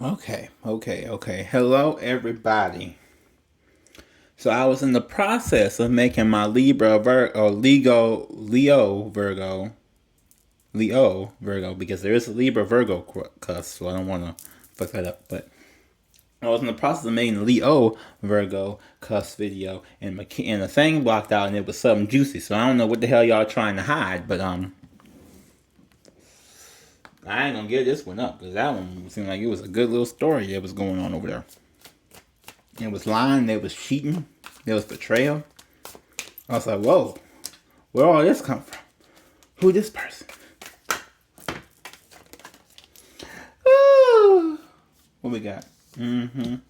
Okay. Hello, everybody. So I was in the process of making my Leo Virgo, because there is a Libra Virgo cusp, so I don't want to fuck that up. But I was in the process of making the Leo Virgo cusp video, and the thing blocked out, and it was something juicy. So I don't know what the hell y'all trying to hide, but I ain't gonna give this one up, because that one seemed like it was a good little story that was going on over there. It was lying, there was cheating, there was betrayal. I was like, whoa, where all this come from? Who this person? Ooh. What we got? Nine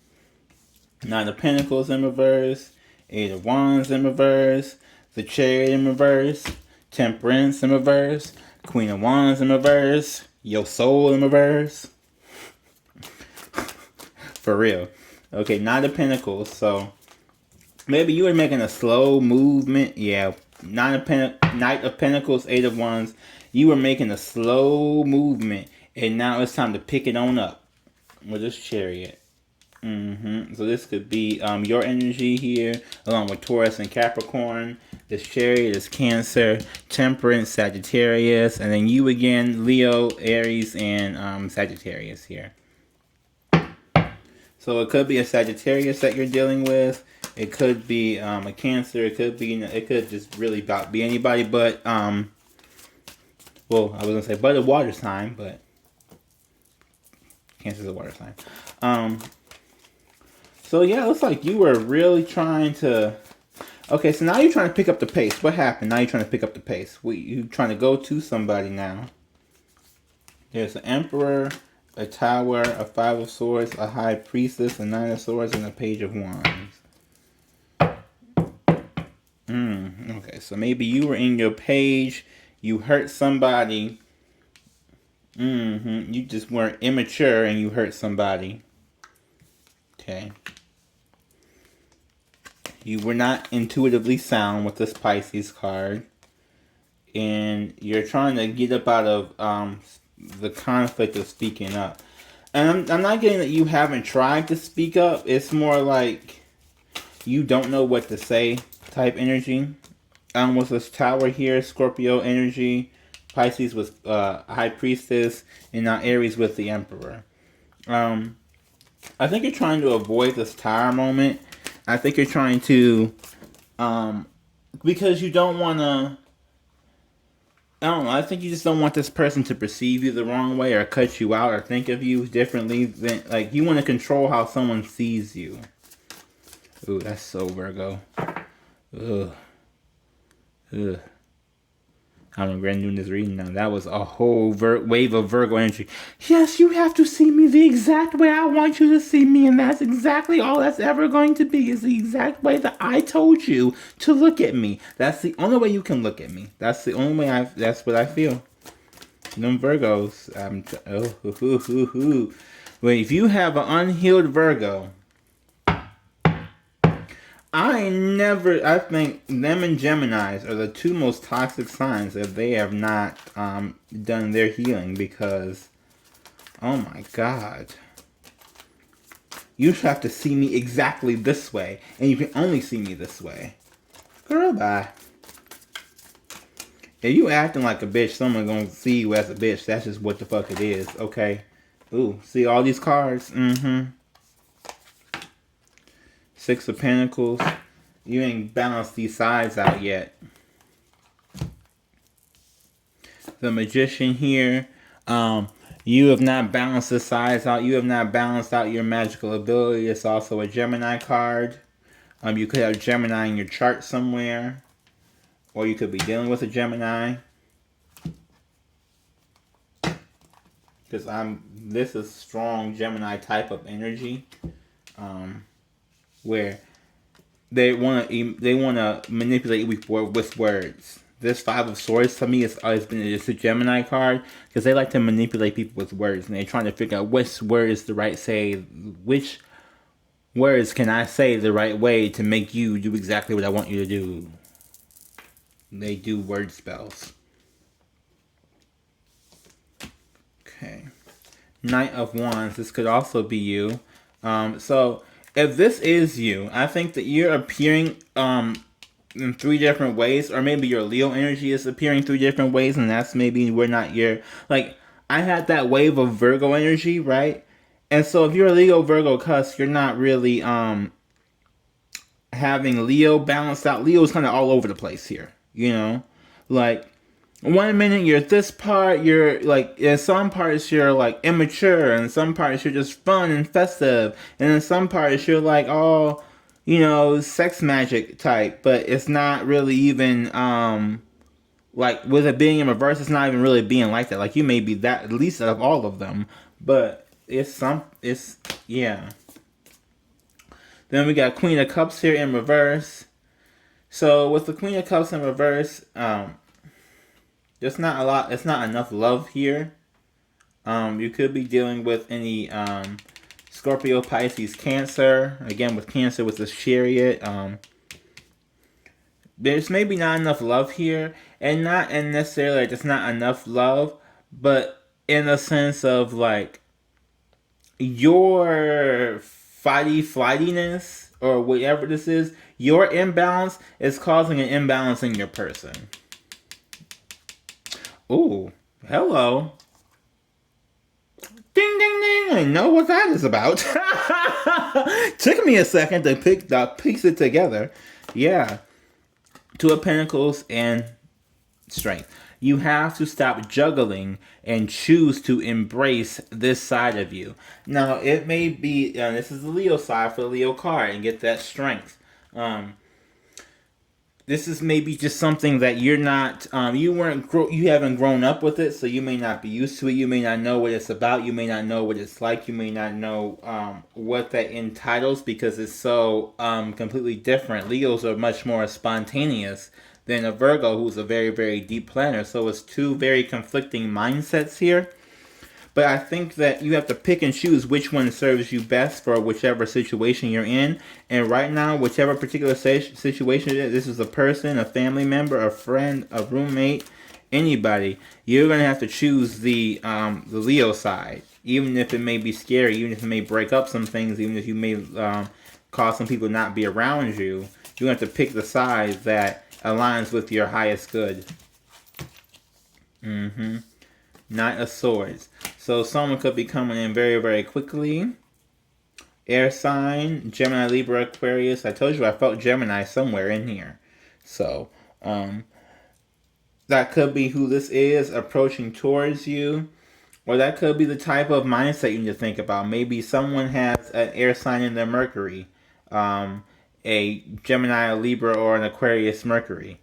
of Pentacles in reverse, Eight of Wands in reverse, the Chariot in reverse, Temperance in reverse, Queen of Wands in reverse, your soul in reverse. For real. Okay, Nine of Pentacles. So maybe you were making a slow movement. Yeah, Knight of Pentacles, Eight of Wands. You were making a slow movement, and now it's time to pick it on up with this Chariot. So this could be your energy here, along with Taurus and Capricorn. This Chariot is Cancer, Temperance, Sagittarius, and then you again, Leo, Aries, and Sagittarius here. So it could be a Sagittarius that you're dealing with. It could be a Cancer. It could just really about be anybody but well, I was gonna say but a water sign, but Cancer's a water sign. So yeah, it looks like you were really trying to. Okay, so now you're trying to pick up the pace. What happened? Now you're trying to pick up the pace. You're trying to go to somebody now. There's an Emperor, a Tower, a Five of Swords, a High Priestess, a Nine of Swords, and a Page of Wands. Okay, so maybe you were in your page, you hurt somebody. You just weren't immature and you hurt somebody. Okay. You were not intuitively sound with this Pisces card. And you're trying to get up out of the conflict of speaking up. And I'm not getting that you haven't tried to speak up. It's more like you don't know what to say type energy. With this Tower here, Scorpio energy. Pisces was High Priestess. And now Aries with the Emperor. I think you're trying to avoid this Tower moment. I think you're trying to, because you don't want to, I don't know, I think you just don't want this person to perceive you the wrong way or cut you out or think of you differently than, like, you want to control how someone sees you. Ooh, that's so Virgo. Ugh. I'm regretting doing this reading now. That was a whole wave of Virgo energy. Yes, you have to see me the exact way I want you to see me, and that's exactly all that's ever going to be, is the exact way that I told you to look at me. That's the only way you can look at me. That's the only way that's what I feel. Them Virgos. But if you have an unhealed Virgo, I think them and Geminis are the two most toxic signs if they have not done their healing, because, oh my God. You have to see me exactly this way, and you can only see me this way. Girl, bye. If you acting like a bitch, someone gonna see you as a bitch. That's just what the fuck it is, okay? Ooh, see all these cards? Six of Pentacles. You ain't balanced these sides out yet. The Magician here. You have not balanced the sides out. You have not balanced out your magical ability. It's also a Gemini card. You could have Gemini in your chart somewhere. Or you could be dealing with a Gemini. Because this is strong Gemini type of energy. Where they want to manipulate with words. This Five of Swords to me has always been just a Gemini card, because they like to manipulate people with words, and they're trying to figure out which words which words can I say the right way to make you do exactly what I want you to do. They do word spells. Okay. Knight of Wands. This could also be you. So if this is you, I think that you're appearing in 3 different ways, or maybe your Leo energy is appearing 3 different ways, and that's maybe we're not your, like, I had that wave of Virgo energy, right? And so if you're a Leo Virgo cusp, you're not really having Leo balanced out. Leo's kind of all over the place here, you know? Like, one minute you're this part, you're like, in some parts you're like immature, and some parts you're just fun and festive, and in some parts you're like all, you know, sex magic type, but it's not really even, like, with it being in reverse, it's not even really being like that. Like, you may be that, at least out of all of them, but yeah. Then we got Queen of Cups here in reverse. So with the Queen of Cups in reverse, there's not a lot. It's not enough love here. You could be dealing with any Scorpio, Pisces, Cancer. Again, with Cancer, with the Chariot. There's maybe not enough love here, and not in necessarily like there's not enough love, but in a sense of like your flightiness or whatever this is, your imbalance is causing an imbalance in your person. Ooh, hello. Ding, ding, ding. I know what that is about. Took me a second to piece it together. Yeah. 2 of Pentacles and Strength. You have to stop juggling and choose to embrace this side of you. Now, it may be, this is the Leo side for the Leo card, and get that strength. This is maybe just something that you're not, you haven't grown up with it, so you may not be used to it. You may not know what it's about. You may not know what it's like. You may not know what that entitles, because it's so completely different. Leos are much more spontaneous than a Virgo, who's a very, very deep planner. So it's 2 very conflicting mindsets here. But I think that you have to pick and choose which one serves you best for whichever situation you're in. And right now, whichever particular situation it is, this is a person, a family member, a friend, a roommate, anybody, you're going to have to choose the Leo side. Even if it may be scary, even if it may break up some things, even if you may cause some people not be around you, you have to pick the side that aligns with your highest good. Knight of Swords. So someone could be coming in very, very quickly. Air sign, Gemini, Libra, Aquarius. I told you I felt Gemini somewhere in here. So, that could be who this is approaching towards you. Or that could be the type of mindset you need to think about. Maybe someone has an air sign in their Mercury. A Gemini, a Libra, or an Aquarius Mercury.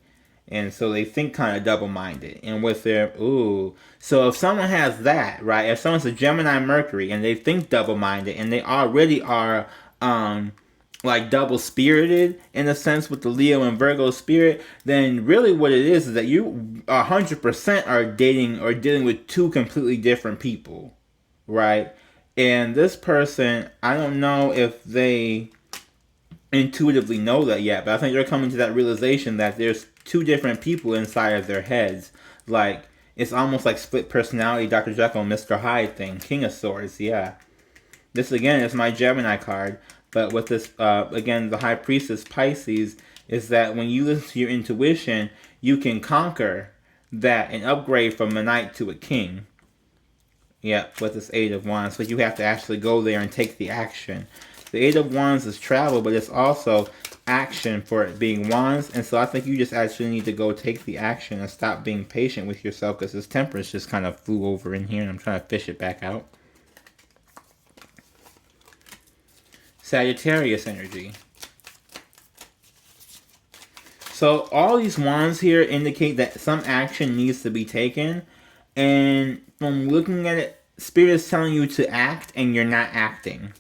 And so they think kind of double-minded. And with their, so if someone has that, right? If someone's a Gemini Mercury and they think double-minded and they already are like double-spirited in a sense with the Leo and Virgo spirit, then really what it is that you 100% are dating or dealing with 2 completely different people, right? And this person, I don't know if they intuitively know that yet, but I think they're coming to that realization that there's 2 different people inside of their heads. Like, it's almost like split personality, Dr. Jekyll and Mr. Hyde thing. King of Swords, yeah. This, again, is my Gemini card. But with this, again, the High Priestess Pisces, is that when you listen to your intuition, you can conquer that and upgrade from a knight to a king. Yeah, with this 8 of Wands. So you have to actually go there and take the action. The 8 of Wands is travel, but it's also action for it being Wands. And so I think you just actually need to go take the action and stop being patient with yourself, because this Temperance just kind of flew over in here and I'm trying to fish it back out. Sagittarius energy. So all these wands here indicate that some action needs to be taken. And from looking at it, Spirit is telling you to act and you're not acting.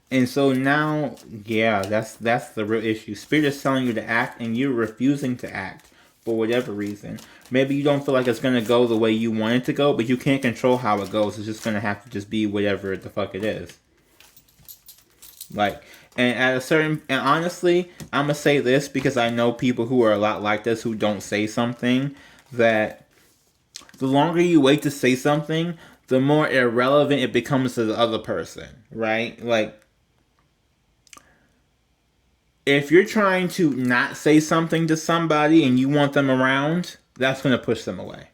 And so now, yeah, that's the real issue. Spirit is telling you to act and you're refusing to act for whatever reason. Maybe you don't feel like it's going to go the way you want it to go, but you can't control how it goes. It's just going to have to just be whatever the fuck it is. Like, and at a certain, and honestly, I'm going to say this because I know people who are a lot like this who don't say something, that the longer you wait to say something, the more irrelevant it becomes to the other person, right? Like, if you're trying to not say something to somebody and you want them around, that's going to push them away.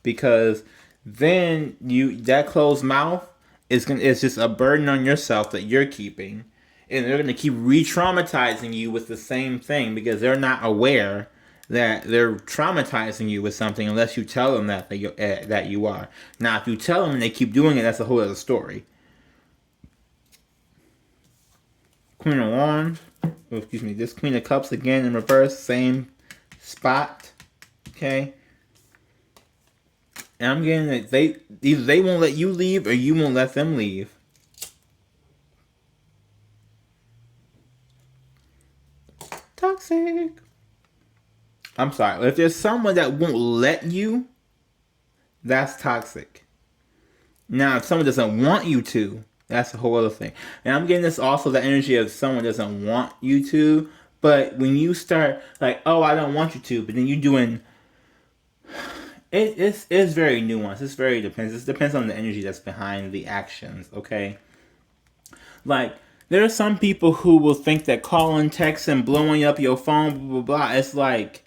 Because then that closed mouth it's just a burden on yourself that you're keeping. And they're going to keep re-traumatizing you with the same thing because they're not aware that they're traumatizing you with something unless you tell them that you are. Now, if you tell them and they keep doing it, that's a whole other story. Queen of Wands. Oh, excuse me. This Queen of Cups again in reverse. Same spot. Okay. And I'm getting that either they won't let you leave or you won't let them leave. Toxic. I'm sorry. If there's someone that won't let you, that's toxic. Now, if someone doesn't want you to, that's a whole other thing. And I'm getting this also the energy of someone doesn't want you to, but when you start like, oh, I don't want you to, but then you're doing it's very nuanced. It's very depends. It depends on the energy that's behind the actions, okay? Like, there are some people who will think that calling, texting, blowing up your phone, blah, blah, blah, it's like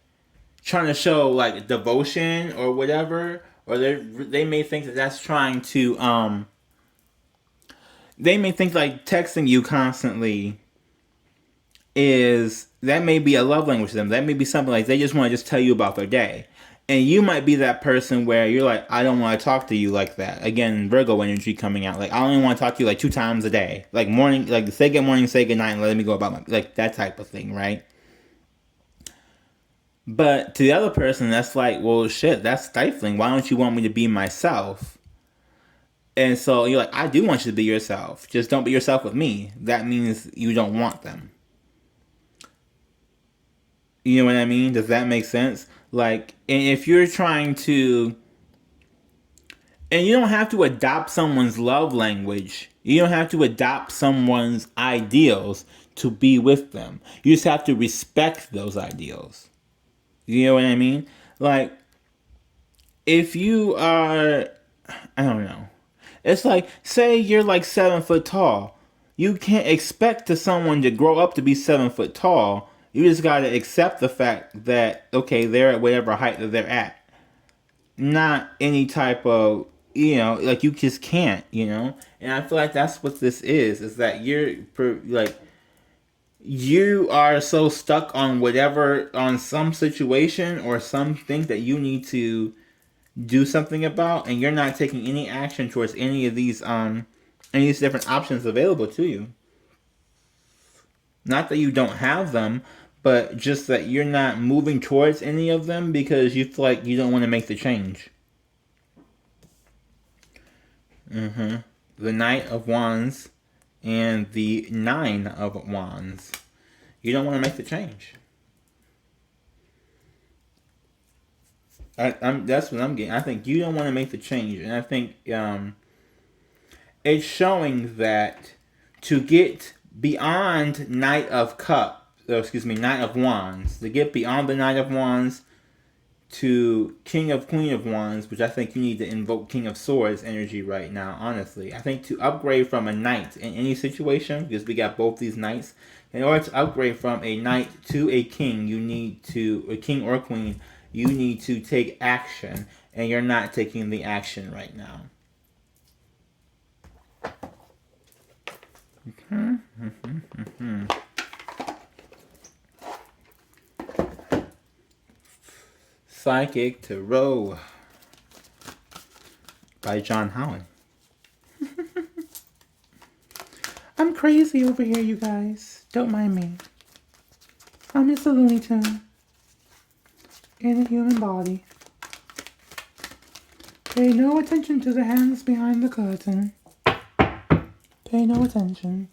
trying to show, like, devotion or whatever. Or they may think that that's trying to, they may think, like, texting you constantly that may be a love language to them. That may be something like they just want to just tell you about their day. And you might be that person where you're like, I don't want to talk to you like that. Again, Virgo energy coming out. Like, I only want to talk to you like 2 times a day. Like morning, like say good morning, say good night, and let me go about my, like that type of thing, right? But to the other person, that's like, well, shit, that's stifling. Why don't you want me to be myself? And so you're like, I do want you to be yourself. Just don't be yourself with me. That means you don't want them. You know what I mean? Does that make sense? Like, and if you're trying to, and you don't have to adopt someone's love language. You don't have to adopt someone's ideals to be with them. You just have to respect those ideals. You know what I mean? Like, if you are, I don't know. It's like, say you're like 7 foot tall. You can't expect to someone to grow up to be 7 foot tall. You just got to accept the fact that, okay, they're at whatever height that they're at. Not any type of, like you just can't, And I feel like that's what this is that you're, like, you are so stuck on on some situation or something that you need to do something about, and you're not taking any action towards any of these different options available to you. Not that you don't have them, but just that you're not moving towards any of them because you feel like you don't want to make the change. The Knight of Wands and the Nine of Wands. You don't want to make the change. That's what I'm getting. I think you don't want to make the change, and I think it's showing that to get beyond Knight of Wands, to get beyond the Knight of Wands to King of Queen of Wands, which I think you need to invoke King of Swords energy right now, honestly. I think to upgrade from a knight in any situation, because we got both these knights, in order to upgrade from a knight to a king, a king or queen, you need to take action, and you're not taking the action right now. Psychic Tarot by John Howland. I'm crazy over here, you guys. Don't mind me. I'm just a Looney Tune in a human body. Pay no attention to the hands behind the curtain. Pay no attention.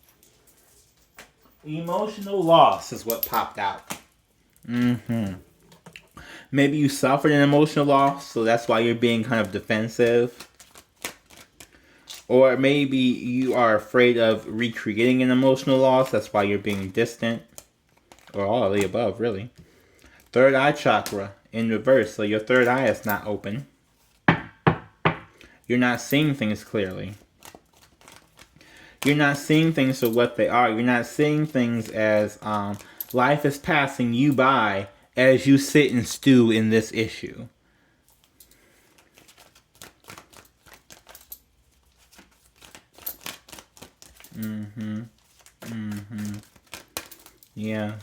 Emotional loss is what popped out. Maybe you suffered an emotional loss, so that's why you're being kind of defensive. Or maybe you are afraid of recreating an emotional loss, that's why you're being distant. Or all of the above, really. Third eye chakra in reverse, so your third eye is not open. You're not seeing things clearly. You're not seeing things for what they are. You're not seeing things as life is passing you by as you sit and stew in this issue. Yeah.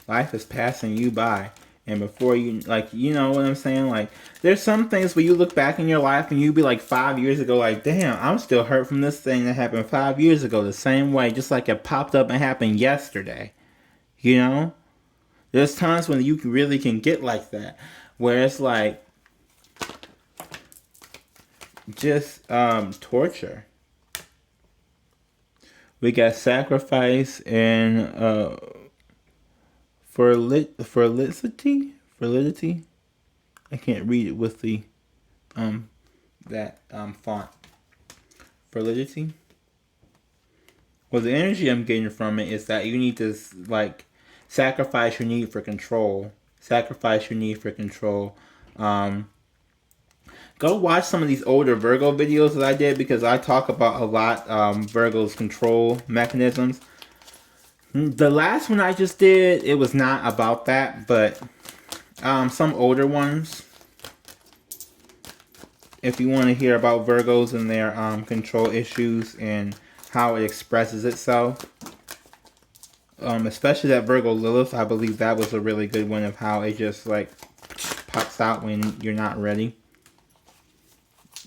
Life is passing you by. And before you, like, you know what I'm saying? Like, there's some things where you look back in your life and you be like 5 years ago, like, damn, I'm still hurt from this thing that happened 5 years ago the same way, just like it popped up and happened yesterday. You know? There's times when you really can get like that, where it's like, just torture. We got sacrifice and validity. I can't read it with the font. Validity. Well, the energy I'm getting from it is that you need to like sacrifice your need for control. Sacrifice your need for control. Go watch some of these older Virgo videos that I did, because I talk about a lot Virgo's control mechanisms. The last one I just did, it was not about that, but some older ones, if you want to hear about Virgos and their control issues and how it expresses itself, especially that Virgo Lilith, I believe that was a really good one of how it just like pops out when you're not ready.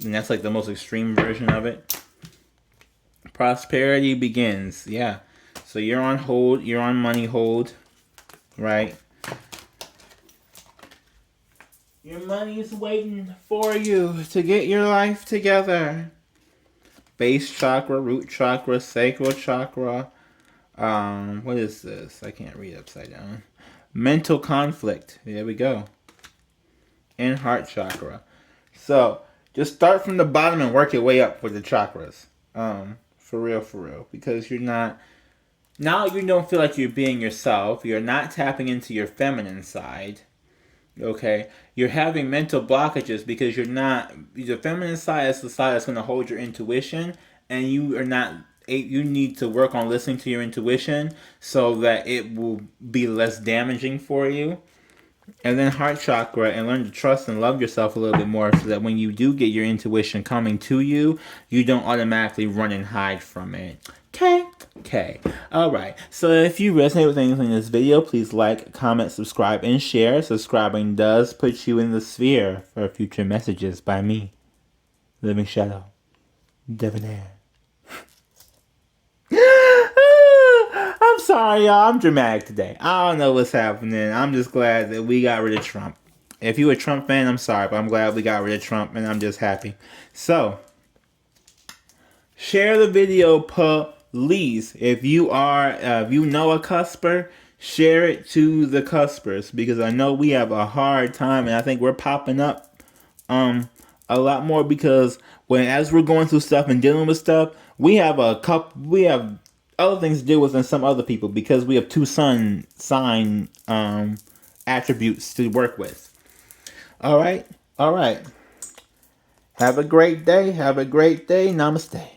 And that's like the most extreme version of it. Prosperity begins, yeah. So you're on hold, you're on money hold, right? Your money is waiting for you to get your life together. Base chakra, root chakra, sacral chakra. What is this? I can't read upside down. Mental conflict. There we go. And heart chakra. So just start from the bottom and work your way up for the chakras. For real. Because you're not... Now you don't feel like you're being yourself. You're not tapping into your feminine side. Okay? You're having mental blockages because you're not... The feminine side is the side that's going to hold your intuition. And you are not... You need to work on listening to your intuition so that it will be less damaging for you. And then heart chakra, and learn to trust and love yourself a little bit more so that when you do get your intuition coming to you, you don't automatically run and hide from it. Okay. Alright. So if you resonate with anything in this video, please like, comment, subscribe, and share. Subscribing does put you in the sphere for future messages by me, Living Shadow, Debonair. I'm sorry, y'all. I'm dramatic today. I don't know what's happening. I'm just glad that we got rid of Trump. If you're a Trump fan, I'm sorry, but I'm glad we got rid of Trump, and I'm just happy. So, share the video, please. If you know a cusper, share it to the cuspers, because I know we have a hard time, and I think we're popping up a lot more, because as we're going through stuff and dealing with stuff, we have other things to deal with than some other people, because we have two sun sign attributes to work with. All right. Have a great day. Namaste.